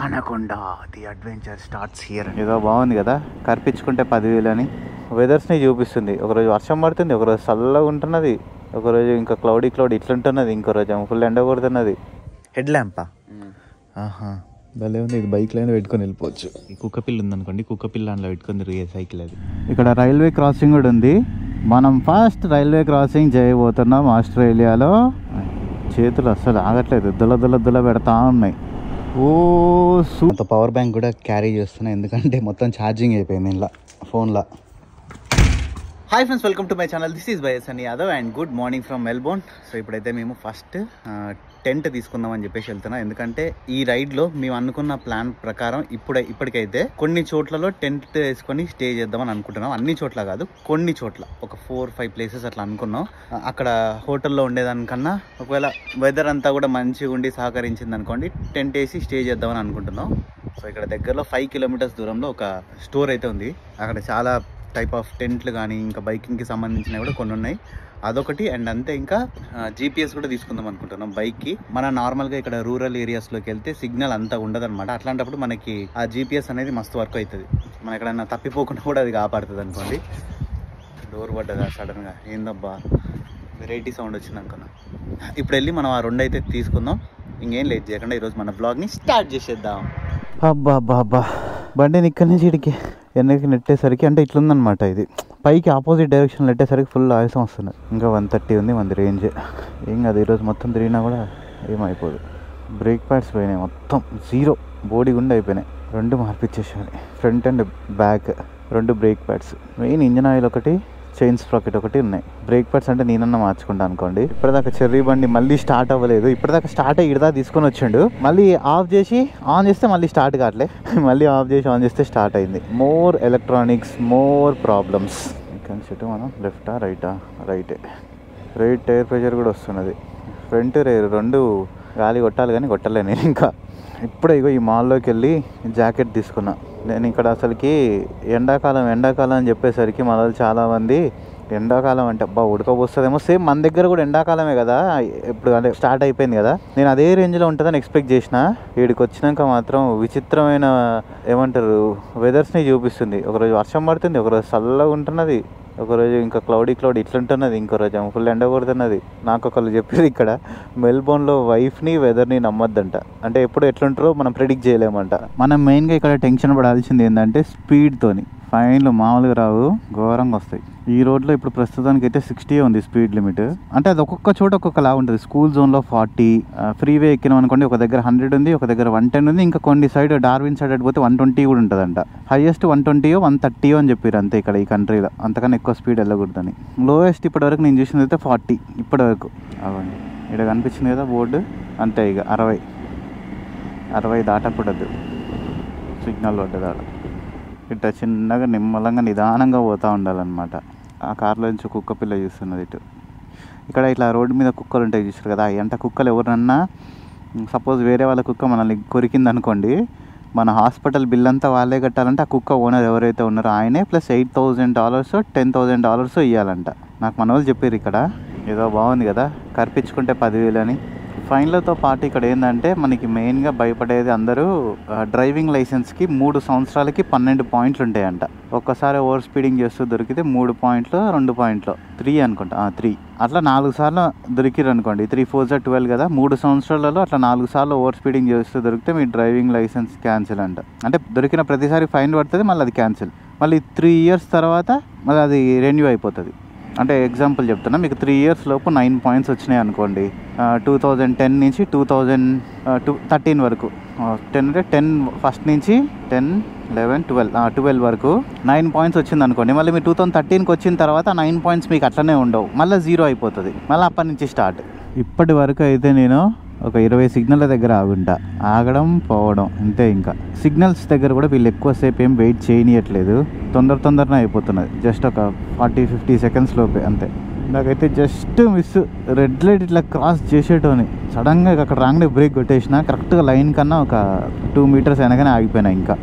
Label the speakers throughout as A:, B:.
A: Anaconda the adventure starts here. ఏదో బాగుంది కదా, కనిపించుకుంటే 10,000 అని. వెదర్స్ని చూపిస్తుంది. ఒకరోజు వర్షం పడుతుంది, ఒకరోజు చల్లగా ఉంటున్నది, ఒకరోజు ఇంకా క్లౌడీ ఇట్లుంటున్నది, ఇంకో రోజు ఫుల్ ఎండ కొడుతున్నది. హెడ్ ల్యాంపా? ఆహా, భలే ఉంది. ఇది బైక్ లైన్ పెట్టుకొని వెళ్ళిపోవచ్చు. ఈ కుక్క పిల్ల ఉందనుకోండి, కుక్క పిల్ల అందులో పెట్టుకొని తిరిగే సైకిల్ అది. ఇక్కడ రైల్వే క్రాసింగ్ కూడా ఉంది. మనం ఫస్ట్ రైల్వే క్రాసింగ్ చేయబోతున్నాం ఆస్ట్రేలియాలో. చేతులు అస్సలు ఆగట్లేదు, దుల పెడతా ఉన్నాయి. ఓ అంత పవర్ బ్యాంక్ కూడా క్యారీ చేస్తున్నా, ఎందుకంటే మొత్తం ఛార్జింగ్ అయిపోయింది ఇలా ఫోన్లో. Hi friends, welcome to my channel. This is Bhayya Yadav and good morning from Melbourne. So ఇప్పుడైతే మేము ఫస్ట్ టెంట్ తీసుకుందామని చెప్పేసి వెళ్తున్నాం. ఎందుకంటే ఈ రైడ్లో మేము అనుకున్న ప్లాన్ ప్రకారం ఇప్పటికైతే కొన్ని చోట్లలో టెంట్ వేసుకొని స్టే చేద్దామని అనుకుంటున్నాం. అన్ని చోట్ల కాదు, కొన్ని చోట్ల ఒక 4-5 ప్లేసెస్ అట్లా అనుకున్నాం. అక్కడ హోటల్లో ఉండేదానికన్నా ఒకవేళ వెదర్ అంతా కూడా మంచిగా ఉండి సహకరించింది అనుకోండి, టెంట్ వేసి స్టే చేద్దామని అనుకుంటున్నాం. సో ఇక్కడ దగ్గరలో 5 కిలోమీటర్స్ దూరంలో ఒక స్టోర్ అయితే ఉంది. అక్కడ చాలా టైప్ ఆఫ్ టెంట్లు కానీ ఇంకా బైకింగ్కి సంబంధించినవి కూడా కొన్ని ఉన్నాయి. అదొకటి. అండ్ అంతే, ఇంకా జీపీఎస్ కూడా తీసుకుందాం అనుకుంటున్నాం బైక్కి. మన నార్మల్గా ఇక్కడ రూరల్ ఏరియాస్లోకి వెళ్తే సిగ్నల్ అంతా ఉండదు అనమాట. అట్లాంటప్పుడు మనకి ఆ జీపీఎస్ అనేది మస్తు వర్క్ అవుతుంది. మనం ఎక్కడైనా తప్పిపోకుండా కూడా అది కాపాడుతుంది అనుకోండి. డోర్ పడ్డదా సడన్గా, ఏందబ్బా వెరైటీ సౌండ్ వచ్చింది అనుకున్నా. ఇప్పుడు వెళ్ళి మనం ఆ 2 అయితే తీసుకుందాం. ఇంకేం లేట్ చేయకుండా ఈరోజు మన బ్లాగ్ని స్టార్ట్ చేసేద్దాం. అబ్బా బండిని ఇక్కడి నుంచి ఇడికి వెనక్కి నెట్టేసరికి, అంటే ఇట్లుందనమాట, ఇది పైకి ఆపోజిట్ డైరెక్షన్ నెట్టేసరికి ఫుల్ ఆయాసం వస్తుంది. ఇంకా 130 ఉంది మన రేంజ్. ఏం కాదు, ఈరోజు మొత్తం తిరిగినా కూడా ఏమైపోదు. బ్రేక్ ప్యాడ్స్ పోయినాయి, మొత్తం జీరో, బోడీ గుండె అయిపోయినాయి. 2 మార్పిచ్చేసాను, front and back 2 brake pads. Main engine oil ఒకటి, చైన్ స్ప్రాకెట్ ఒకటి ఉన్నాయి. బ్రేక్ ప్యాడ్స్ అంటే నేనన్నా మార్చుకుంటా అనుకోండి. ఇప్పటిదాకా చెర్రీ బండి మళ్ళీ స్టార్ట్ అవ్వలేదు. ఇప్పటిదాకా స్టార్ట్ అయ్యి ఇడదా తీసుకొని వచ్చిండు. మళ్ళీ ఆఫ్ చేసి ఆన్ చేస్తే మళ్ళీ స్టార్ట్ కావట్లే, మళ్ళీ ఆఫ్ చేసి ఆన్ చేస్తే స్టార్ట్ అయింది. More electronics, more problems. ఇక్కడ చుట్టూ మనం లెఫ్టా రైటా? రైటే. రైట్ టైర్ ప్రెషర్ కూడా వస్తున్నది. ఫ్రంట్ రేర్ 2 గాలి కొట్టాలి కానీ కొట్టలే నేను ఇంకా. ఇప్పుడే ఇగో ఈ మాల్లోకి వెళ్ళి జాకెట్ తీసుకున్నా. నేను ఇక్కడ అసలుకి ఎండాకాలం అని చెప్పేసరికి మనల్ని చాలామంది ఎండాకాలం అంటే అబ్బా ఉడకపోస్తుందేమో, సేమ్ మన దగ్గర కూడా ఎండాకాలమే కదా ఇప్పుడు, అంటే స్టార్ట్ అయిపోయింది కదా. నేను అదే రేంజ్లో ఉంటుందని ఎక్స్పెక్ట్ చేసిన. వీడికి వచ్చినాక మాత్రం విచిత్రమైన ఏమంటారు వెదర్స్ని చూపిస్తుంది. ఒకరోజు వర్షం పడుతుంది, ఒకరోజు చల్లగా ఉంటున్నది, ఒకరోజు ఇంకా క్లౌడీ ఇట్లుంటున్నది, ఇంకో రోజు ఫుల్ ఎండ కొడుతున్నది. నాకు ఒకళ్ళు చెప్పేది ఇక్కడ మెల్బోర్న్లో వైఫ్ని వెదర్ని నమ్మొద్దంట. అంటే ఎప్పుడు ఎట్లుంటారో మనం ప్రిడిక్ట్ చేయలేమంట. మనం మెయిన్గా ఇక్కడ టెన్షన్ పడాల్సింది ఏంటంటే స్పీడ్తోని. ఫైన్లు మామూలుగా రావు, ఘోరంగా వస్తాయి. ఈ రోడ్లో ఇప్పుడు ప్రస్తుతానికి అయితే 60 ఉంది స్పీడ్ లిమిట్. అంటే అది ఒక్కొక్క చోట ఒక్కొక్కలా ఉంటుంది. స్కూల్ జోన్లో 40, ఫ్రీవే ఎక్కినాం అనుకోండి ఒక దగ్గర 100 ఉంది, ఒక దగ్గర 110 ఉంది, ఇంకా కొన్ని సైడ్ డార్విన్ సైడ్ అడిపోతే 120 కూడా ఉంటుందంట. హైయెస్ట్ 120, 130 అని చెప్పారు అంతే ఇక్కడ ఈ కంట్రీలో. అంతకన్నా ఎక్కువ స్పీడ్ వెళ్ళకూడదని. లోయెస్ట్ ఇప్పటివరకు నేను చూసింది అయితే 40 ఇప్పటివరకు. అవండి ఇక్కడ కనిపించింది కదా బోర్డు, అంతే. ఇక 60 దాటకూడదు, సిగ్నల్ పడ్డది ఆడ. ఇట్లా చిన్నగా నిమ్మలంగా నిదానంగా పోతూ ఉండాలన్నమాట. ఆ కార్లో నుంచి కుక్క పిల్ల చూస్తున్నది ఇటు. ఇక్కడ ఇట్లా రోడ్డు మీద కుక్కలు ఉంటాయి చూసారు కదా, అంటే కుక్కలు ఎవరన్నా సపోజ్ వేరే వాళ్ళ కుక్క మనల్ని కొరికింది అనుకోండి, మన హాస్పిటల్ బిల్ అంతా వాళ్ళే కట్టాలంటే ఆ కుక్క ఓనర్ ఎవరైతే ఉన్నారో ఆయనే, ప్లస్ $8,000 $10,000 ఇవ్వాలంట. నాకు మన వాళ్ళు చెప్పారు ఇక్కడ. ఏదో బాగుంది కదా, కనిపించుకుంటే 10,000 అని. ఫైన్లతో పాటు ఇక్కడ ఏంటంటే మనకి మెయిన్గా భయపడేది అందరూ డ్రైవింగ్ లైసెన్స్కి 3 సంవత్సరాలకి 12 పాయింట్లు ఉంటాయంట. ఒక్కసారి ఓవర్ స్పీడింగ్ చేస్తూ దొరికితే 3 పాయింట్లు, 2 పాయింట్లు, 3 అనుకుంటా, 3 అట్లా 4 సార్లు దొరికిరు అనుకోండి. 3 4 12 కదా, 3 సంవత్సరాలలో అట్లా 4 సార్లు ఓవర్ స్పీడింగ్ చేస్తూ దొరికితే మీ డ్రైవింగ్ లైసెన్స్ క్యాన్సిల్ అంట. అంటే దొరికిన ప్రతిసారి ఫైన్ పడుతుంది, మళ్ళీ అది క్యాన్సిల్. మళ్ళీ 3 years తర్వాత మళ్ళీ అది రెన్యూ అయిపోతుంది. అంటే ఎగ్జాంపుల్ చెప్తున్నా, మీకు 3 years లోపు 9 పాయింట్స్ వచ్చినాయి అనుకోండి, 2010 నుంచి 2013 వరకు, 10 ఫస్ట్ నుంచి 10, 11, 12 వరకు 9 పాయింట్స్ వచ్చింది అనుకోండి. మళ్ళీ మీరు 2013కి వచ్చిన తర్వాత 9 పాయింట్స్ మీకు అట్లనే ఉండవు, మళ్ళీ 0 అయిపోతుంది. మళ్ళీ అప్పటి నుంచి స్టార్ట్. ఇప్పటి వరకు అయితే నేను ఒక 20 సిగ్నల్ల దగ్గర ఆగుంటా, ఆగడం పోవడం అంతే. ఇంకా సిగ్నల్స్ దగ్గర కూడా వీళ్ళు ఎక్కువసేపు ఏం వెయిట్ చేయనియట్లేదు, తొందరనే అయిపోతున్నది. జస్ట్ ఒక 40-50 సెకండ్స్ లోపే అంతే. నాకైతే జస్ట్ మిస్, రెడ్ లైట్ ఇట్లా క్రాస్ చేసేటోని సడన్గా అక్కడ రాగానే బ్రేక్ కొట్టేసిన, కరెక్ట్గా లైన్ కన్నా ఒక 2 meters వెనకనే ఆగిపోయినా. ఇంకా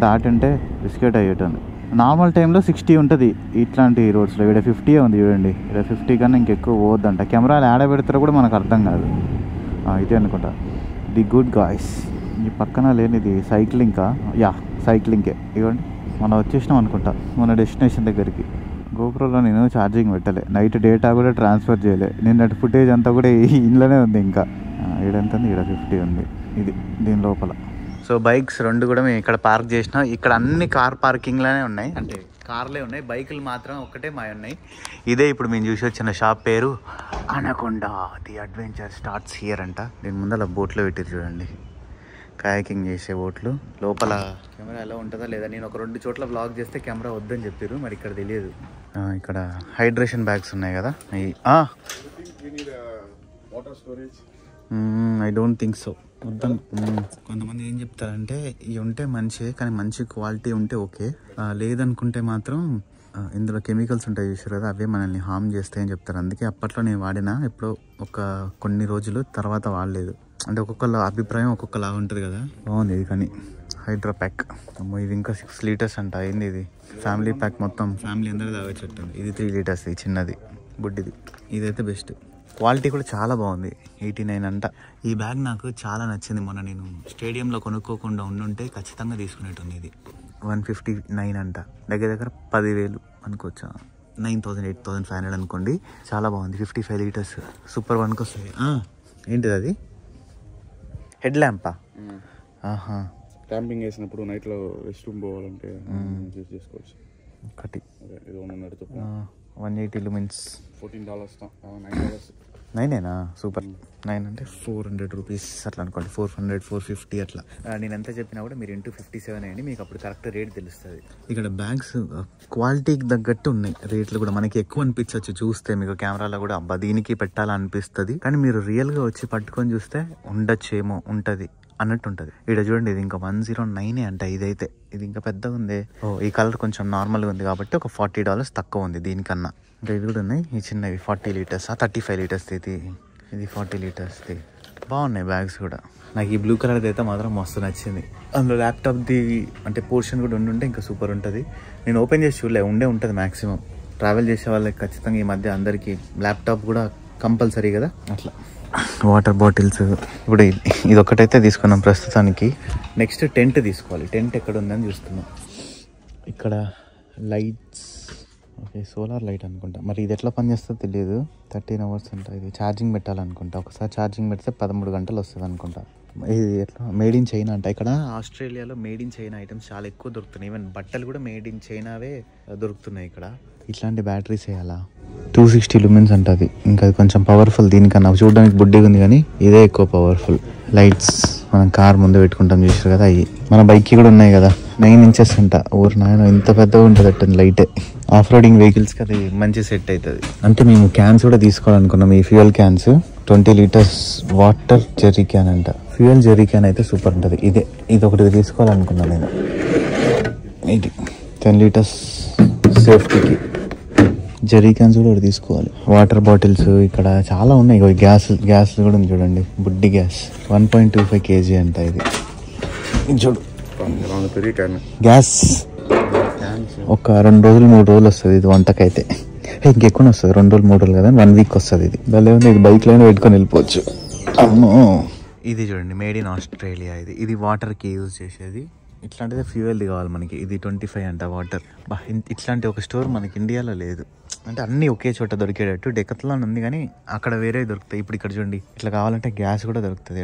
A: దాటింటే బిస్కెట్ అయ్యేటోని. నార్మల్ టైంలో 60 ఉంటుంది ఇట్లాంటి రోడ్స్లో. ఇక్కడ 50 ఉంది చూడండి. ఇక్కడ 50 కన్నా ఇంకెక్కువ పోవద్దంట. కెమెరాలు ఆడ పెడతారో కూడా మనకు అర్థం కాదు. ఇదే అనుకుంటా ది గుడ్ గాయ్స్ ఈ పక్కన లేనిది సైక్లింగ్కా? యా, సైక్లింగే. ఇవ్వండి, మనం వచ్చేసినాం అనుకుంటా మన డెస్టినేషన్ దగ్గరికి. గోప్రోలో నేను ఛార్జింగ్ పెట్టలే, నైట్ డేటా కూడా ట్రాన్స్ఫర్ చేయలే. నిన్నటి ఫుటేజ్ అంతా కూడా ఇంట్లోనే ఉంది. ఇంకా ఈడెంత ఉంది? ఈడ 50 ఉంది. ఇది దీని లోపల. సో బైక్స్ 2 కూడా మేము ఇక్కడ పార్క్ చేసినాం. ఇక్కడ అన్ని కార్ పార్కింగ్లోనే ఉన్నాయి, అంటే కార్లే ఉన్నాయి, బైకులు మాత్రం ఒక్కటే మా ఉన్నాయి. ఇదే ఇప్పుడు మేము చూసి వచ్చిన షాప్ పేరు anaconda. The adventure starts here అంట. దీని ముందర బోట్లో పెట్టి చూడండి, కయాకింగ్ చేసే బోట్లు. లోపల కెమెరా ఎలా ఉంటుందా లేదా, నేను ఒక 2 చోట్ల బ్లాగ్ చేస్తే కెమెరా వద్దని చెప్పారు, మరి ఇక్కడ తెలియదు. ఇక్కడ హైడ్రేషన్ బ్యాగ్స్ ఉన్నాయి కదా, ఐ డోంట్ థింక్ సో. మొత్తం కొంతమంది ఏం చెప్తారంటే ఇవి ఉంటే మంచిదే, కానీ మంచి క్వాలిటీ ఉంటే ఓకే, లేదనుకుంటే మాత్రం ఇందులో కెమికల్స్ ఉంటాయి చూసారు కదా, అవే మనల్ని హార్మ్ చేస్తాయని చెప్తారు. అందుకే అప్పట్లో నేను వాడినా, ఎప్పుడో కొన్ని రోజులు తర్వాత వాడలేదు. అంటే ఒక్కొక్కళ్ళ అభిప్రాయం ఒక్కొక్కలా ఉంటుంది కదా. బాగుంది ఇది, కానీ హైడ్రా ప్యాక్. అమ్మో, ఇది ఇంకా 6 లీటర్స్ అంట. అయింది ఇది ఫ్యామిలీ ప్యాక్, మొత్తం ఫ్యామిలీ అందరూ తాగొచ్చేట్టుంది. ఇది 3 లీటర్స్, ఇది చిన్నది బుడ్డిది. ఇదైతే బెస్ట్, క్వాలిటీ కూడా చాలా బాగుంది. 89 అంట. ఈ బ్యాగ్ నాకు చాలా నచ్చింది. మొన్న నేను స్టేడియంలో కొనుక్కోకుండా ఉండుంటే ఖచ్చితంగా తీసుకునేటుంది. ఇది 159 అంట, దగ్గర 10,000 అనుకోవచ్చా, 9,000 8,500 అనుకోండి. చాలా బాగుంది. 55 లీటర్స్, సూపర్ వన్కి వస్తుంది. ఏంటిది అది? హెడ్ ల్యాంపా? ఆహా,
B: క్యాంపింగ్ వేసినప్పుడు నైట్లో రెస్ట్ రూమ్ పోవాలంటే యూజ్ చేసుకోవచ్చు.
A: ఒకటి
B: ఇది
A: 180 లూమిన్స్,
B: $14, $9.
A: 9ఏనా? సూపర్. 9 అంటే 400 రూపీస్ అట్లా అనుకోండి, 400 450 అట్లా. నేను ఎంత చెప్పినా కూడా మీరు ఇంటూ 57 అయ్యండి, మీకు అప్పుడు కరెక్ట్ రేట్ తెలుస్తుంది. ఇక్కడ బ్యాగ్స్ క్వాలిటీకి తగ్గట్టు ఉన్నాయి, రేట్లు కూడా మనకి ఎక్కువ అనిపించవచ్చు చూస్తే. మీకు కెమెరాలో కూడా అబ్బా దీనికి పెట్టాలనిపిస్తుంది, కానీ మీరు రియల్గా వచ్చి పట్టుకొని చూస్తే ఉండొచ్చేమో, ఉంటుంది అన్నట్టు ఉంటుంది. ఇక్కడ చూడండి, ఇది ఇంకా 109 అంట. ఇదైతే ఇది ఇంకా పెద్దగా ఉంది. ఈ కలర్ కొంచెం నార్మల్గా ఉంది కాబట్టి ఒక $40 తక్కువ ఉంది దీనికన్నా. ఇంకా ఇది కూడా ఉన్నాయి, ఈ చిన్నవి 40 లీటర్స్, 35 లీటర్స్. ఇది 40 లీటర్స్ది. బాగున్నాయి బ్యాగ్స్ కూడా. నాకు ఈ బ్లూ కలర్ది అయితే మాత్రం మస్తు నచ్చింది. అందులో ల్యాప్టాప్ది అంటే పోర్షన్ కూడా ఉండుంటే ఇంకా సూపర్ ఉంటుంది. నేను ఓపెన్ చేసి చూడలే, ఉంటుంది మ్యాక్సిమం. ట్రావెల్ చేసే వాళ్ళకి ఖచ్చితంగా ఈ మధ్య అందరికీ ల్యాప్టాప్ కూడా కంపల్సరీ కదా. అట్లా వాటర్ బాటిల్స్. ఇప్పుడు ఇది ఒకటైతే తీసుకున్నాం ప్రస్తుతానికి. నెక్స్ట్ టెంట్ తీసుకోవాలి. టెంట్ ఎక్కడ ఉందని చూస్తున్నాం. ఇక్కడ లైట్స్, ఓకే, సోలార్ లైట్ అనుకుంటా. మరి ఇది ఎట్లా పనిచేస్తుందో తెలియదు. 13 అవర్స్ అంట. ఇది ఛార్జింగ్ పెట్టాలనుకుంటా. ఒకసారి ఛార్జింగ్ పెడితే 13 గంటలు వస్తుంది అనుకుంటా. ఇది ఎట్లా మేడ్ ఇన్ చైనా అంట. ఇక్కడ ఆస్ట్రేలియాలో మేడ్ ఇన్ చైనా ఐటమ్స్ చాలా ఎక్కువ దొరుకుతున్నాయి. ఈవెన్ బట్టలు కూడా మేడ్ ఇన్ చైనావే దొరుకుతున్నాయి ఇక్కడ. ఇట్లాంటి బ్యాటరీస్ వేయాలా? 260 లూమెన్స్ అంటది. ఇంకా అది కొంచెం పవర్ఫుల్ దీనికన్నా. చూడడానికి బుడ్డిగా ఉంది కానీ ఇదే ఎక్కువ పవర్ఫుల్. లైట్స్ మనం కార్ ముందు పెట్టుకుంటాం చూసారు కదా, అవి మన బైక్కి కూడా ఉన్నాయి కదా. 9 ఇంచెస్ అంట. ఊరు నాయన ఇంత పెద్దగా ఉంటుంది అట్టండి లైటే. ఆఫ్ రోడింగ్ వెహికల్స్కి అది మంచి సెట్ అవుతుంది. అంటే మేము క్యాన్స్ కూడా తీసుకోవాలనుకున్నాం. ఈ fuel cans 20 litres water Jerry can అంట. ఫ్యూయల్ జెర్రీ క్యాన్ అయితే సూపర్ ఉంటుంది. ఇది ఒకటి తీసుకోవాలనుకున్నాను నేను. ఇది 10 లీటర్స్ సేఫ్టీకి. జెర్రీ క్యాన్స్ కూడా తీసుకోవాలి. వాటర్ బాటిల్స్ ఇక్కడ చాలా ఉన్నాయి. గ్యాస్ కూడా ఉంది చూడండి, బుడ్డి గ్యాస్ 1.25 kg అంట. ఇది చూడు గ్యాస్. ఒక 2 రోజులు 3 రోజులు వస్తుంది ఇది వంటకైతే. ఇంకెక్కువ వస్తుంది, 2 రోజులు 3 రోజులు కదా, 1 వీక్ వస్తుంది. ఇది భలే ఉంది. ఇది బైక్లోనే పెట్టుకొని వెళ్ళిపోవచ్చు. అమ్మో, ఇది చూడండి మేడ్ ఇన్ ఆస్ట్రేలియా. ఇది వాటర్కి యూజ్ చేసేది. ఇట్లాంటిదే ఫ్యూయల్ది కావాలి మనకి. ఇది 25 అంట వాటర్. ఇట్లాంటి ఒక స్టోర్ మనకి ఇండియాలో లేదు. అంటే అన్నీ ఒకే చోట దొరికేటట్టు డెకత్లాన్ ఉంది, కానీ అక్కడ వేరే దొరుకుతాయి. ఇప్పుడు ఇక్కడ చూడండి, ఇట్లా కావాలంటే గ్యాస్ కూడా దొరుకుతుంది.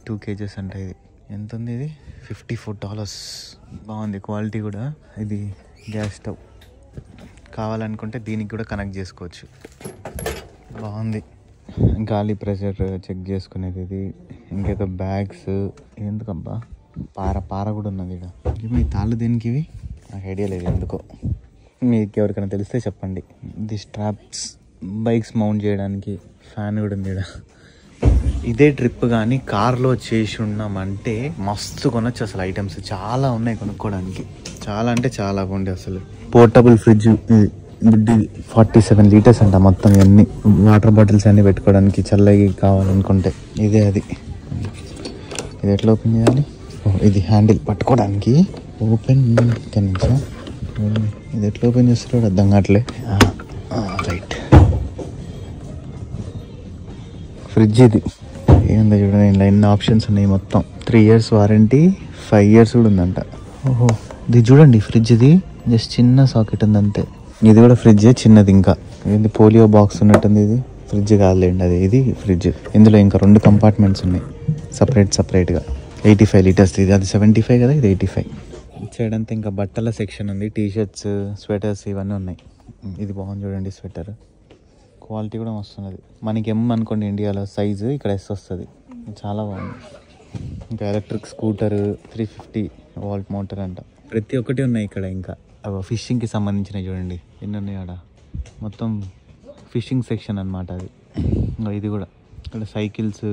A: 2 kgs అంటే ఇది ఎంత ఉంది? ఇది $54. బాగుంది క్వాలిటీ కూడా. ఇది గ్యాస్ స్టవ్ కావాలనుకుంటే దీనికి కూడా కనెక్ట్ చేసుకోవచ్చు. బాగుంది. గాలి ప్రెషర్ చెక్ చేసుకునేది ఇది. ఇంకేదో బ్యాగ్స్. ఎందుకబ్బా పార కూడా ఉన్నది ఇక్కడ. ఇవి తాళ్ళు దేనికి? ఇవి నాకు ఐడియా లేదు ఎందుకో. మీకు ఎవరికైనా తెలిస్తే చెప్పండి. ఇది స్ట్రాప్స్ బైక్స్ మౌంట్ చేయడానికి. ఫ్యాన్ కూడా ఉంది ఇక్కడ. ఇదే ట్రిప్ కానీ కార్లో చేసి ఉన్నామంటే మస్తు కొనొచ్చు అసలు. ఐటమ్స్ చాలా ఉన్నాయి కొనుక్కోవడానికి. చాలా అంటే చాలా బాగుంది అసలు. పోర్టబుల్ ఫ్రిడ్జ్ ఇది 47 లీటర్స్ అంట మొత్తం. ఇవన్నీ వాటర్ బాటిల్స్ అన్నీ పెట్టుకోవడానికి చల్లగా కావాలనుకుంటే. ఇదే అది. ఇది ఎట్లా ఓపెన్ చేయాలి? ఇది హ్యాండిల్ పట్టుకోవడానికి. ఓపెన్ ఇక్కడ నుంచా? ఇది ఎట్లా ఓపెన్ చేస్తారో అర్థం కావట్లే. రైట్. ఫ్రిడ్జ్ ఇది ఏందో చూడండి, ఇలా ఎన్ని ఆప్షన్స్ ఉన్నాయి. మొత్తం 3 years వారంటీ, 5 years కూడా ఉందంట. ఓహో, ఇది చూడండి ఫ్రిడ్జ్, ఇది జస్ట్ చిన్న సాకెట్ ఉంది అంతే. ఇది కూడా ఫ్రిడ్జ్ చిన్నది. ఇంకా ఇది పోలియో బాక్స్ ఉన్నట్టుంది. ఇది ఫ్రిడ్జ్ కాదులేండి, అది ఇది ఫ్రిడ్జ్. ఇందులో ఇంకా 2 కంపార్ట్మెంట్స్ ఉన్నాయి సపరేట్గా. 85 liters ఇది, అది 75 కదా, ఇది 85. సైడ్ అంతా ఇంకా బట్టల సెక్షన్ ఉంది. టీషర్ట్స్, స్వెటర్స్ ఇవన్నీ ఉన్నాయి. ఇది బాగుంది చూడండి స్వెటర్, క్వాలిటీ కూడా వస్తున్నది. మనకి ఎమ్ అనుకోండి ఇండియాలో సైజు, ఇక్కడ ఎస్ వస్తుంది. చాలా బాగుంది. ఇంకా ఎలక్ట్రిక్ స్కూటర్ 350 volt మోటార్ అంట. ప్రతి ఒక్కటి ఉన్నాయి ఇక్కడ. ఇంకా ఫిషింగ్కి సంబంధించినవి చూడండి ఎన్ని ఉన్నాయి ఆడ. మొత్తం ఫిషింగ్ సెక్షన్ అనమాట అది. ఇంకా ఇది కూడా ఇక్కడ సైకిల్స్.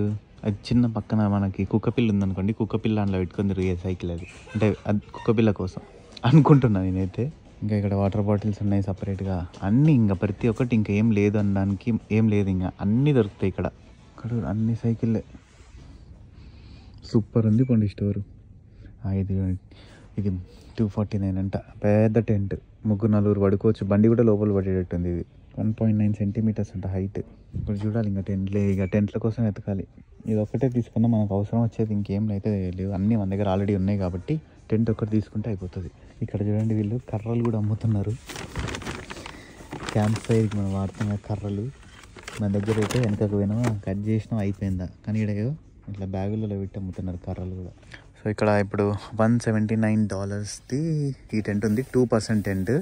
A: అది చిన్న పక్కన మనకి కుక్కపిల్ల ఉందనుకోండి, కుక్కపిల్ల అందులో పెట్టుకొని తిరిగే సైకిల్ అది. అంటే అది కుక్కపిల్ల కోసం అనుకుంటున్నాను నేనైతే. ఇంకా ఇక్కడ వాటర్ బాటిల్స్ ఉన్నాయి సపరేట్గా. అన్నీ ఇంకా ప్రతి ఒక్కటి, ఇంకా ఏం లేదు అనడానికి ఏం లేదు. ఇంకా అన్నీ దొరుకుతాయి ఇక్కడ. ఇక్కడ అన్ని సైకిళ్ళే. సూపర్ ఉంది పండి స్టోరు. ఇది 249 అంట. పెద్ద టెంట్, 3-4 పడుకోవచ్చు. బండి కూడా లోపల పడేటట్టుంది. ఇది 1.9 centimeters అంట హైట్. ఇప్పుడు చూడాలి ఇంకా టెంట్ల కోసం వెతకాలి. ఇది ఒక్కటే తీసుకున్నా మనకు అవసరం వచ్చేది ఇంకేం అయితే లేవు. అన్నీ మన దగ్గర ఆల్రెడీ ఉన్నాయి కాబట్టి టెంట్ ఒక్కటి తీసుకుంటే అయిపోతుంది. ఇక్కడ చూడండి వీళ్ళు కర్రలు కూడా అమ్ముతున్నారు. క్యాంప్ ఫైర్కి మనం వాడుతున్న కర్రలు. మన దగ్గర అయితే వెనకకు పోయినా కట్ చేసినా అయిపోయిందా, కానీ ఇక్కడ ఇట్లా బ్యాగులలో పెట్టి అమ్ముతున్నారు కర్రలు కూడా. సో ఇక్కడ ఇప్పుడు $179ది ఈ టెంట్ ఉంది. 2% టెంట్.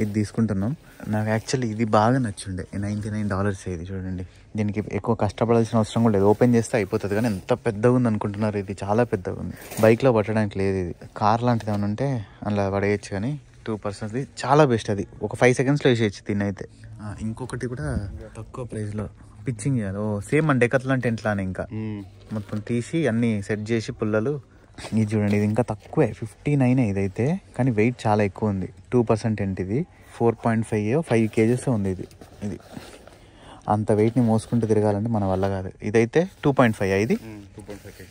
A: ఇది తీసుకుంటున్నాం. నాకు యాక్చువల్లీ ఇది బాగా నచ్చుండే. $99 ఇది చూడండి. దీనికి ఎక్కువ కష్టపడాల్సిన అవసరం కూడా లేదు. ఓపెన్ చేస్తే అయిపోతుంది. కానీ ఎంత పెద్దగా ఉంది అనుకుంటున్నారు, ఇది చాలా పెద్దగా ఉంది. బైక్లో పట్టడానికి లేదు. ఇది కార్ లాంటిది ఏమైనా ఉంటే అలా పడేయచ్చు, కానీ 2% చాలా బెస్ట్. అది ఒక 5 secondsలో వేసేయచ్చు దీన్ని అయితే. ఇంకొకటి కూడా తక్కువ ప్రైస్లో పిచ్చింగ్ చేయాలి. సేమ్ మన డెకాథ్లాన్ టెంట్ లానే ఇంకా మొత్తం తీసి అన్నీ సెట్ చేసి పుల్లలు. ఇది చూడండి, ఇది ఇంకా తక్కువే, 59 ఇదైతే. కానీ వెయిట్ చాలా ఎక్కువ ఉంది. 2% టెంట్ ఇది. 4.5 kgs ఉంది ఇది. అంత వెయిట్ని మోసుకుంటూ తిరగాలంటే మన వల్ల కాదు. ఇదైతే 2.5 ఇది
B: 2.5 kg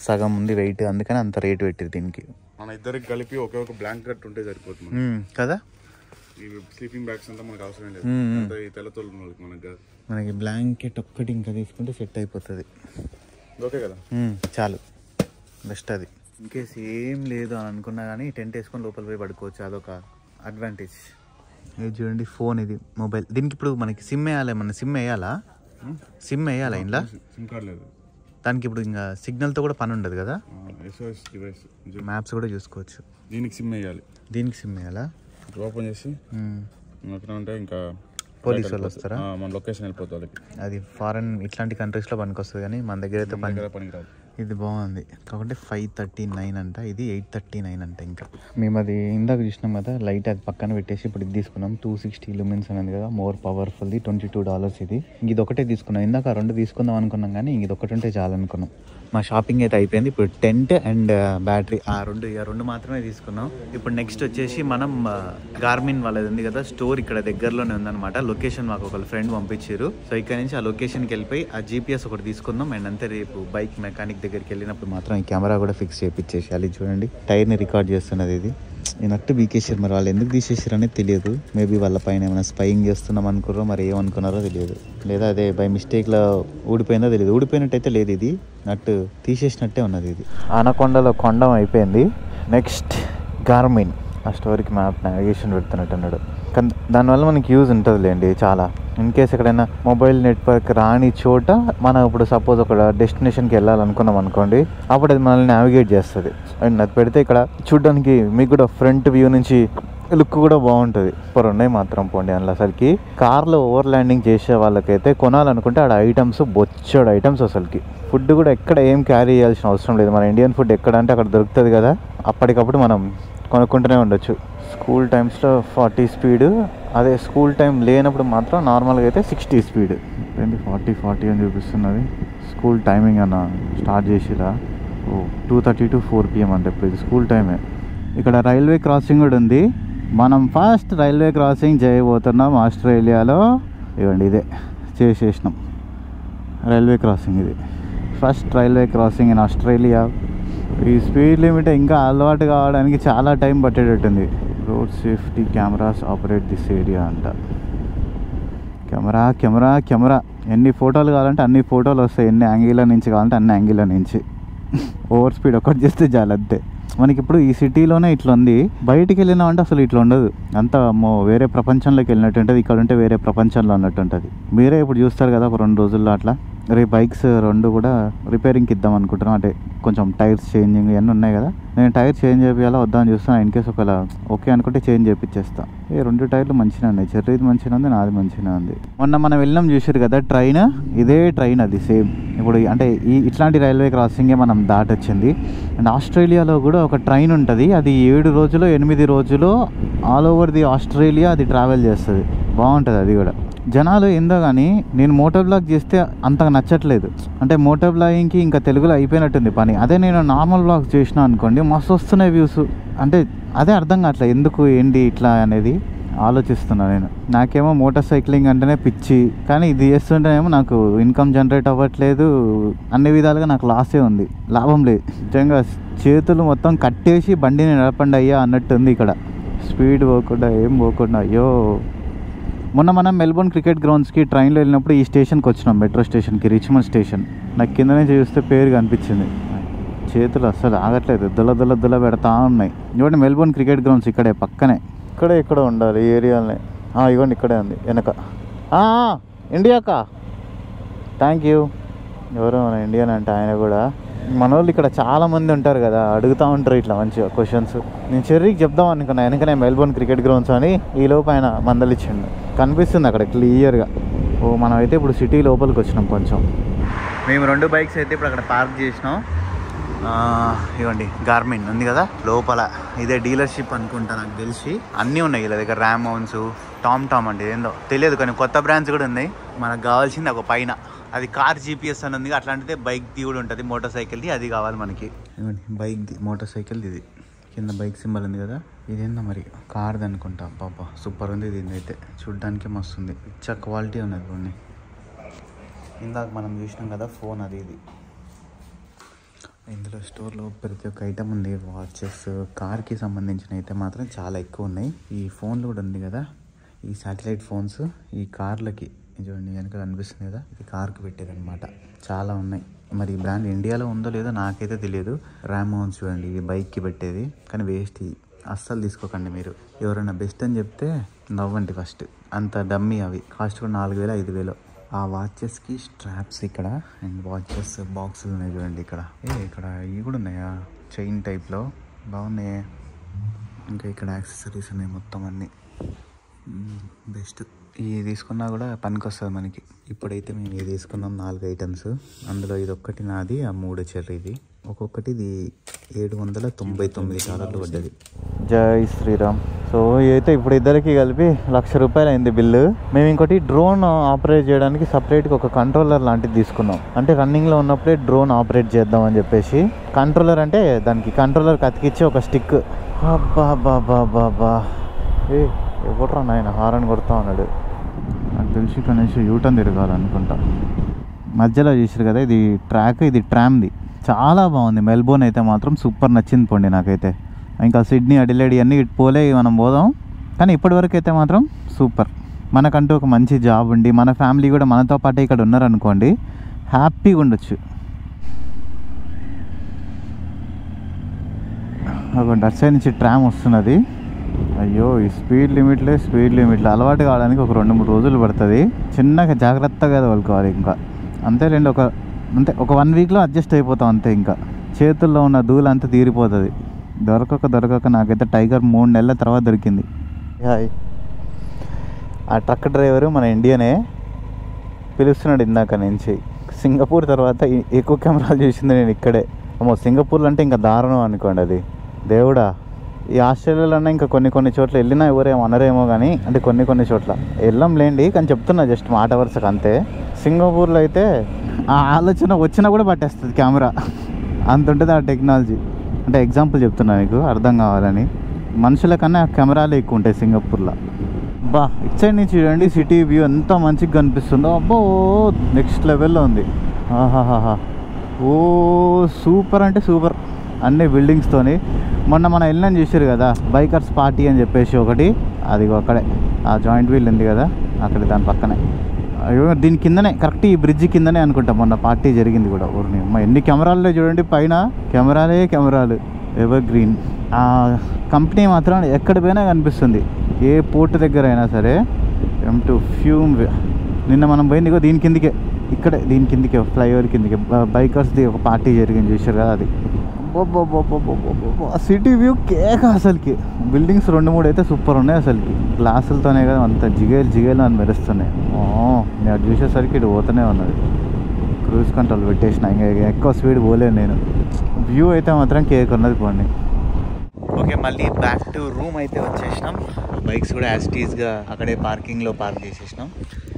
A: సగం ఉంది వెయిట్. అందుకని అంత రేట్ పెట్టింది దీనికి.
B: మన ఇద్దరికి కలిపి ఒకే ఒక బ్లాంకెట్ ఉంటే సరిపోతుంది
A: కదా.
B: ఈ స్లీపింగ్ బ్యాగ్స్ అంతా మనకు అవసరం లేదు. తెల్లతోలు మనకి
A: బ్లాంకెట్ ఒక్కటి ఇంకా తీసుకుంటే సెట్ అయిపోతుంది.
B: ఓకే కదా,
A: చాలు, బెస్ట్ అది. ఇన్కేస్ ఏం లేదు అని అనుకున్నా కానీ టెంట్ వేసుకొని లోపల పోయి పడుకోవచ్చు. అదొక అడ్వాంటేజ్. ఇది చూడండి ఫోన్, ఇది మొబైల్. దీనికి ఇప్పుడు మనకి సిమ్ వేయాలి. మన సిమ్ వేయాలా ఇంట్లో?
B: సిమ్ కార్డ్ లేదు
A: దానికి. ఇప్పుడు ఇంకా సిగ్నల్తో కూడా పని ఉండదు కదా.
B: SOS డివైస్,
A: మ్యాప్స్ కూడా చూసుకోవచ్చు.
B: దీనికి సిమ్ వేయాలా? ఓపెన్ చేసి అంటే ఇంకా
A: పోలీసు వాళ్ళు వస్తారా?
B: మన లొకేషన్ వెళ్ళిపోతుంది వాళ్ళకి.
A: అది ఫారెన్ ఇట్లాంటి కంట్రీస్లో పనికి వస్తుంది, కానీ మన దగ్గర అయితే పనికిరాదు. ఇది బాగుంది. కాకుంటే 539 అంట. ఇది 839 అంట. ఇంకా మేము అది ఇందాక చూసినాం కదా లైట్, అది పక్కన పెట్టేసి ఇప్పుడు ఇది తీసుకున్నాం. 260 lumens అనేది కదా, మోర్ పవర్ఫుల్ది. $22 ఇది. ఇది ఒకటే తీసుకున్నాం. ఇందాక 2 తీసుకుందాం అనుకున్నాం, కానీ ఇది ఒకటి ఉంటే చాలు అనుకున్నాం. మా షాపింగ్ అయితే అయిపోయింది. ఇప్పుడు టెంట్ అండ్ బ్యాటరీ ఆ రెండు మాత్రమే తీసుకున్నాం. ఇప్పుడు నెక్స్ట్ వచ్చేసి మనం గార్మిన్ వాళ్ళది ఉంది కదా స్టోర్, ఇక్కడ దగ్గరలోనే ఉందన్నమాట. లొకేషన్ మాకు ఒక ఫ్రెండ్ పంపించారు. సో ఇక్కడ నుంచి ఆ లొకేషన్కి వెళ్ళిపోయి ఆ GPS ఒకటి తీసుకుందాం. అండ్ అంతే రేపు బైక్ మెకానిక్ దగ్గరికి వెళ్ళినప్పుడు మాత్రం ఈ కెమెరా కూడా ఫిక్స్ చేయించేసేయాలి. చూడండి టైర్ని రికార్డ్ చేస్తున్నది ఇది. ఈ నట్టు బీకేసారు. మరి వాళ్ళు ఎందుకు తీసేసారు అనేది తెలియదు. మేబీ వాళ్ళ పైన ఏమైనా స్పైయింగ్ చేస్తున్నాం అనుకున్నారో, మరి ఏమనుకున్నారో తెలియదు. లేదా అదే బై మిస్టేక్లో ఊడిపోయిందో తెలియదు. ఊడిపోయినట్టయితే లేదు, ఇది నట్టు తీసేసినట్టే ఉన్నది. ఇది ఆనకొండలో కొండం అయిపోయింది. నెక్స్ట్ గార్మిన్ ఆ స్టోరీకి మ్యాప్ నావిగేషన్ పెడుతున్నట్టు అన్నాడు. కానీ దానివల్ల మనకి యూజ్ ఉంటుందిలేండి చాలా. ఇన్ కేస్ ఎక్కడైనా మొబైల్ నెట్వర్క్ రాని చోట మనం ఇప్పుడు సపోజ్ ఒక డెస్టినేషన్కి వెళ్ళాలనుకున్నాం అనుకోండి, అప్పుడు అది మనల్ని నావిగేట్ చేస్తుంది. అండ్ అది పెడితే ఇక్కడ చూడడానికి మీకు కూడా ఫ్రంట్ వ్యూ నుంచి లుక్ కూడా బాగుంటుంది. ఇప్పుడు ఉన్నాయి మాత్రం పోండి అందులో. అసలుకి కార్లో ఓవర్ ల్యాండింగ్ చేసే వాళ్ళకైతే కొనాలనుకుంటే ఆడ ఐటమ్స్ బొచ్చడు ఐటమ్స్. అసలుకి ఫుడ్ కూడా ఎక్కడ ఏం క్యారీ చేయాల్సిన అవసరం లేదు. మన ఇండియన్ ఫుడ్ ఎక్కడ అంటే అక్కడ దొరుకుతుంది కదా, అప్పటికప్పుడు మనం కొనుక్కుంటూనే ఉండొచ్చు. స్కూల్ టైమ్స్లో 40 స్పీడ్, అదే స్కూల్ టైం లేనప్పుడు మాత్రం నార్మల్గా అయితే 60 స్పీడ్. 40 అని చూపిస్తున్నది. స్కూల్ టైమింగ్ అన్న స్టార్ట్ చేసిరా 2:30 to 4 PM అంటే ఇప్పుడు ఇది స్కూల్ టైమే. ఇక్కడ రైల్వే క్రాసింగ్ కూడా ఉంది. మనం ఫస్ట్ రైల్వే క్రాసింగ్ చేయబోతున్నాం ఆస్ట్రేలియాలో. ఇవ్వండి ఇదే చేసేసినాం రైల్వే క్రాసింగ్. ఇది first railway crossing in Australia. ఈ స్పీడ్ లిమిట్ ఇంకా అలవాటు కావడానికి చాలా టైం పట్టేటట్టుంది. Road safety cameras operate this area అంట. కెమెరా ఎన్ని ఫోటోలు కావాలంటే అన్ని ఫోటోలు వస్తాయి, ఎన్ని యాంగిల్ నుంచి కావాలంటే అన్ని యాంగిల్ నుంచి. ఓవర్ స్పీడ్ ఒకటి చేస్తే చాలు అంతే. మనకి ఇప్పుడు ఈ సిటీలోనే ఇట్లా ఉంది, బయటికి వెళ్ళినామంటే అసలు ఇట్లా ఉండదు. అంతా వేరే ప్రపంచంలోకి వెళ్ళినట్టు ఉంటుంది. ఇక్కడ ఉంటే వేరే ప్రపంచంలో ఉన్నట్టు ఉంటుంది. మీరే ఇప్పుడు చూస్తారు కదా ఒక 2 రోజుల్లో అట్లా. రేపు బైక్స్ 2 కూడా రిపేరింగ్కి ఇద్దాం అనుకుంటున్నాం. అంటే కొంచెం టైర్స్ చేంజింగ్ ఇవన్నీ ఉన్నాయి కదా, నేను టైర్ చేంజ్ చేయాలా వద్దామని చూస్తాను. ఇన్ కేసు ఒకవేళ ఓకే అనుకుంటే చేంజ్ చేయించేస్తాను. 2 టైర్లు మంచిగా ఉన్నాయి, చెర్రీది మంచిగా ఉంది, నాది మంచిగా ఉంది. మొన్న మనం వెళ్ళినాం చూసారు కదా ట్రైన్, ఇదే ట్రైన్ అది సేమ్. ఇప్పుడు అంటే ఇట్లాంటి రైల్వే క్రాసింగే మనం దాటొచ్చింది. అండ్ ఆస్ట్రేలియాలో కూడా ఒక ట్రైన్ ఉంటుంది, అది 7 రోజులు 8 రోజులు ఆల్ ఓవర్ ది ఆస్ట్రేలియా అది ట్రావెల్ చేస్తుంది. బాగుంటుంది అది కూడా. జనాలు ఏందో కానీ నేను మోటో బ్లాగ్ చేస్తే అంతగా నచ్చట్లేదు. అంటే మోటో బ్లాగింగ్కి ఇంకా తెలుగులో అయిపోయినట్టుంది పని. అదే నేను నార్మల్ బ్లాగ్స్ చేసిన అనుకోండి మస్తు వస్తున్నాయి వ్యూస్. అంటే అదే అర్థం కావట్లేదు ఎందుకు ఏంటి ఇట్లా అనేది ఆలోచిస్తున్నా నేను. నాకేమో మోటార్ సైక్లింగ్ అంటేనే పిచ్చి, కానీ ఇది చేస్తుంటేనేమో నాకు ఇన్కమ్ జనరేట్ అవ్వట్లేదు. అన్ని విధాలుగా నాకు లాసే ఉంది, లాభం లేదు. నిజంగా చేతులు మొత్తం కట్టేసి బండిని నడపండి అయ్యా అన్నట్టుంది ఇక్కడ. స్పీడ్ పోకుండా ఏం పోకుండా. అయ్యో, మొన్న మనం మెల్బోర్న్ క్రికెట్ గ్రౌండ్స్కి ట్రైన్లో వెళ్ళినప్పుడు ఈ స్టేషన్కి వచ్చినాం, మెట్రో స్టేషన్కి, రిచ్మండ్ స్టేషన్. నాకు కింద నుంచి చూస్తే పేరు కనిపించింది. చేతులు అస్సలు ఆగట్లేదు, దుల పెడతా ఉన్నాయి. ఇవ్వండి మెల్బోర్న్ క్రికెట్ గ్రౌండ్స్ ఇక్కడే పక్కనే, ఇక్కడ ఉండాలి ఈ ఏరియాలోనే. ఇవ్వండి ఇక్కడే ఉంది వెనక. ఇండియాకా, థ్యాంక్ యూ. ఎవరో మన ఇండియన్ అంటే ఆయన కూడా. మన వాళ్ళు ఇక్కడ చాలామంది ఉంటారు కదా, అడుగుతూ ఉంటారు ఇట్లా మంచిగా క్వశ్చన్స్. నేను చెర్రీకి చెప్దాం అనుకున్నా వెనకనే మెల్బోర్న్ క్రికెట్ గ్రౌండ్స్ అని. ఈ లోపు ఆయన మందలిచ్చిండు, కనిపిస్తుంది అక్కడ క్లియర్గా. మనం అయితే ఇప్పుడు సిటీ లోపలికి వచ్చినాం కొంచెం. మేము 2 బైక్స్ అయితే ఇప్పుడు అక్కడ పార్క్ చేసినాం. ఇవ్వండి గార్మిన్ ఉంది కదా లోపల, ఇదే డీలర్షిప్ అనుకుంటా నాకు తెలిసి. అన్నీ ఉన్నాయి వీళ్ళ దగ్గర, ర్యామౌన్స్, టామ్ అంటే ఏందో తెలియదు, కానీ కొత్త బ్రాండ్స్ కూడా ఉన్నాయి. మనకు కావాల్సింది ఒక పైన అది కార్ జీపీఎస్ అని ఉంది, అట్లాంటిదే బైక్ది కూడా ఉంటుంది, మోటార్ సైకిల్ది. అది కావాలి మనకి. ఇవ్వండి బైక్ది, మోటార్ సైకిల్ది ఇది. కింద బైక్ సింబల్ ఉంది కదా, ఇదేందో మరి కార్ది అనుకుంటా. బాబా సూపర్ ఉంది, దీని అయితే చూడ్డానికి మస్తు ఉంది, ఇచ్చా క్వాలిటీ ఉన్నది కొన్ని. ఇందాక మనం చూసినాం కదా ఫోన్, అది ఇది. ఇందులో స్టోర్లో ప్రతి ఒక్క ఐటమ్ ఉంది, వాచెస్, కార్కి సంబంధించిన అయితే మాత్రం చాలా ఎక్కువ ఉన్నాయి. ఈ ఫోన్లు కూడా ఉంది కదా, ఈ శాటిలైట్ ఫోన్స్ ఈ కార్లకి చూడండి వెనక కనిపిస్తుంది కదా, ఇది కార్కి పెట్టేది అనమాట. చాలా ఉన్నాయి. మరి ఈ బ్రాండ్ ఇండియాలో ఉందో లేదో నాకైతే తెలియదు. ర్యామౌన్స్ చూడండి, ఇది బైక్కి పెట్టేది, కానీ వేస్ట్, అస్సలు తీసుకోకండి మీరు. ఎవరైనా బెస్ట్ అని చెప్తే నవ్వండి ఫస్ట్. అంత డమ్మీ అవి, కాస్ట్ కూడా 4000 5000. ఆ వాచెస్కి స్ట్రాప్స్ ఇక్కడ, అండ్ వాచెస్ బాక్సులు ఉన్నాయి చూడండి ఇక్కడ. ఇక్కడ ఇవి కూడా ఉన్నాయా చైన్ టైప్లో, బాగున్నాయి. ఇంకా ఇక్కడ యాక్సెసరీస్ ఉన్నాయి మొత్తం అన్నీ. బెస్ట్. ఇవి తీసుకున్నా కూడా పనికి వస్తుంది మనకి. ఇప్పుడైతే మేము ఇది తీసుకున్నాం 4 ఐటమ్స్. అందులో ఇది ఒక్కటి నాది, ఆ 3 చెర్రీది. ఒక్కొక్కటి ఇది $799 పడ్డది. జై శ్రీరామ్. సో అయితే ఇప్పుడు ఇద్దరికి కలిపి ₹1,00,000 అయింది బిల్లు. మేము ఇంకోటి డ్రోన్ ఆపరేట్ చేయడానికి సపరేట్గా ఒక కంట్రోలర్ లాంటిది తీసుకున్నాం. అంటే రన్నింగ్లో ఉన్నప్పుడే డ్రోన్ ఆపరేట్ చేద్దాం అని చెప్పేసి. కంట్రోలర్ అంటే దానికి కంట్రోలర్ అతికిచ్చి ఒక స్టిక్. అబ్బా ఎవట్రా నాయన హారన్ కొడతా ఉన్నాడు. నాకు తెలిసి కనీసం యూటర్న్ తిరగాలనుకుంటా. మధ్యలో చూసారు కదా, ఇది ట్రాక్, ఇది ట్రామ్ది. చాలా బాగుంది. మెల్బోర్న్ అయితే మాత్రం సూపర్ నచ్చింది పోండి నాకైతే. ఇంకా సిడ్నీ, అడిలేడ్ అన్నీ పోలే, మనం పోదాం. కానీ ఇప్పటివరకు అయితే మాత్రం సూపర్. మనకంటూ ఒక మంచి జాబ్ ఉండి మన ఫ్యామిలీ కూడా మనతో పాటే ఇక్కడ ఉన్నారనుకోండి, హ్యాపీగా ఉండొచ్చు. అటు సైడ్ నుంచి ట్రామ్ వస్తున్నది. అయ్యో, ఈ స్పీడ్ లిమిట్లు అలవాటు కావడానికి ఒక 2-3 రోజులు పడుతుంది. చిన్నగా జాగ్రత్తగా తోలుకోవాలి. ఇంకా అంతేలేండి, ఒక 1 వీక్లో అడ్జస్ట్ అయిపోతాం అంతే. ఇంకా చేతుల్లో ఉన్న ధూళి అంతా తీరిపోతుంది. దొరకక నాకైతే టైగర్ 3 నెలల తర్వాత దొరికింది. హాయ్. ఆ ట్రక్ డ్రైవరు మన ఇండియనే, పిలుస్తున్నాడు ఇందాక నుంచి. సింగపూర్ తర్వాత ఎక్కువ కెమెరాలు చూసింది నేను ఇక్కడే. సింగపూర్లో అంటే ఇంకా దారుణం అనుకోండి అది. దేవుడా, ఈ ఆస్ట్రేలియాలో ఇంకా కొన్ని చోట్ల వెళ్ళినా ఎవరేమో అనరేమో కానీ, అంటే కొన్ని చోట్ల వెళ్ళాం లేండి, కానీ చెప్తున్నా జస్ట్ మాట వరుసకు అంతే. సింగపూర్లో అయితే ఆ ఆలోచన వచ్చినా కూడా పట్టేస్తుంది కెమెరా, అంత ఉంటుంది ఆ టెక్నాలజీ. అంటే ఎగ్జాంపుల్ చెప్తున్నా మీకు అర్థం కావాలని. మనుషుల కన్నా కెమెరాలు ఎక్కువ ఉంటాయి సింగపూర్లో. ఇటు సైడ్ నుంచి చూడండి సిటీ వ్యూ ఎంత మంచిగా కనిపిస్తుందో. అబ్బో, నెక్స్ట్ లెవెల్లో ఉంది. ఆహాహా, ఓ సూపర్ అంటే సూపర్. అన్ని బిల్డింగ్స్తోని. మొన్న మనం వెళ్ళిన చూసారు కదా బైకర్స్ పార్టీ అని చెప్పేసి ఒకటి, అది అక్కడే ఆ జాయింట్ వీల్ ఉంది కదా అక్కడ, దాని పక్కనే. అయ్యో దీని కిందనే కరెక్ట్ ఈ బ్రిడ్జ్ కిందనే అనుకుంటా మొన్న పార్టీ జరిగింది కూడా. ఊరిని మా ఎన్ని కెమెరాల్లో చూడండి, పైన కెమెరాలు ఎవర్ గ్రీన్. ఆ కంపెనీ మాత్రం ఎక్కడ పోయినా కనిపిస్తుంది, ఏ పోర్టు దగ్గర అయినా సరే. M2 fume. నిన్న మనం పోయింది ఇగో దీని కిందికే, ఇక్కడే దీని కిందికే, ఫ్లైఓవర్ కిందికే బైకర్స్ది ఒక పార్టీ జరిగింది చూసారు కదా అది. సిటీ వ్యూ కేక అసలుకి. బిల్డింగ్స్ 2-3 అయితే సూపర్ ఉన్నాయి అసలుకి, గ్లాసులతోనే కదా అంత జిగేలు అని మెరుస్తున్నాయి. నేను అది చూసేసరికి ఇటు పోతూనే ఉన్నది. క్రూజ్ కంట్రోల్ పెట్టేసిన, ఇంకా ఎక్కువ స్పీడ్ పోలేను నేను. వ్యూ అయితే మాత్రం కేక్ ఉన్నది పోండి. ఓకే, మళ్ళీ బ్యాక్ టు రూమ్ అయితే వచ్చేసినాం. బైక్స్ కూడా యాజ్ టీజ్గా అక్కడే పార్కింగ్లో పార్క్ చేసేసినాం.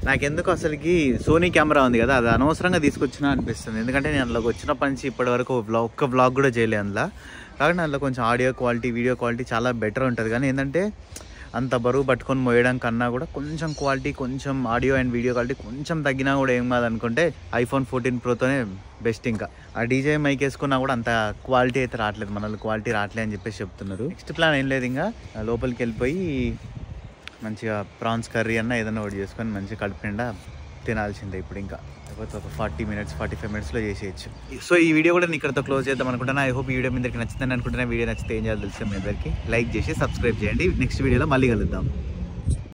A: నాకెందుకు అసలుకి సోనీ కెమెరా ఉంది కదా, అది అనవసరంగా తీసుకొచ్చినా అనిపిస్తుంది. ఎందుకంటే నేను అందులోకి వచ్చినప్పటి నుంచి ఇప్పటి వరకు ఒక్క వ్లాగ్ కూడా చేయలేదు అందులో. కాబట్టి అందులో కొంచెం ఆడియో క్వాలిటీ, వీడియో క్వాలిటీ చాలా బెటర్ ఉంటుంది. కానీ ఏంటంటే అంత బరువు పట్టుకొని మోయడం కన్నా కూడా కొంచెం క్వాలిటీ, కొంచెం ఆడియో అండ్ వీడియో క్వాలిటీ కొంచెం తగ్గినా కూడా ఏం కాదనుకుంటే iPhone 14 Proతోనే బెస్ట్. ఇంకా ఆ డీజే మైక్ వేసుకున్నా కూడా అంత క్వాలిటీ అయితే రావట్లేదు, మనల్ని క్వాలిటీ రావట్లేదు అని చెప్పేసి చెప్తున్నారు. నెక్స్ట్ ప్లాన్ ఏం లేదు, ఇంకా లోపలికి వెళ్ళిపోయి మంచిగా ప్రాన్స్ కర్రీ అన్న ఏదైనా ఒకటి చేసుకొని మంచిగా కడుపు నిండా తినాల్సిందే ఇప్పుడు. ఇంకా లేకపోతే ఒక 45 మినిట్స్లో చేసేయచ్చు. సో ఈ వీడియో కూడా నేను ఇక్కడతో క్లోజ్ చేద్దాం అనుకుంటున్నా. ఐ హోప్ ఈ వీడియో మీ దగ్గరికి నచ్చిందని అనుకుంటున్నా. వీడియో నచ్చితే ఏం చేయాలో తెలిసి మీ అందరికీ లైక్ చేసి సబ్స్క్రైబ్ చేయండి. నెక్స్ట్ వీడియోలో మళ్ళీ కలుద్దాం.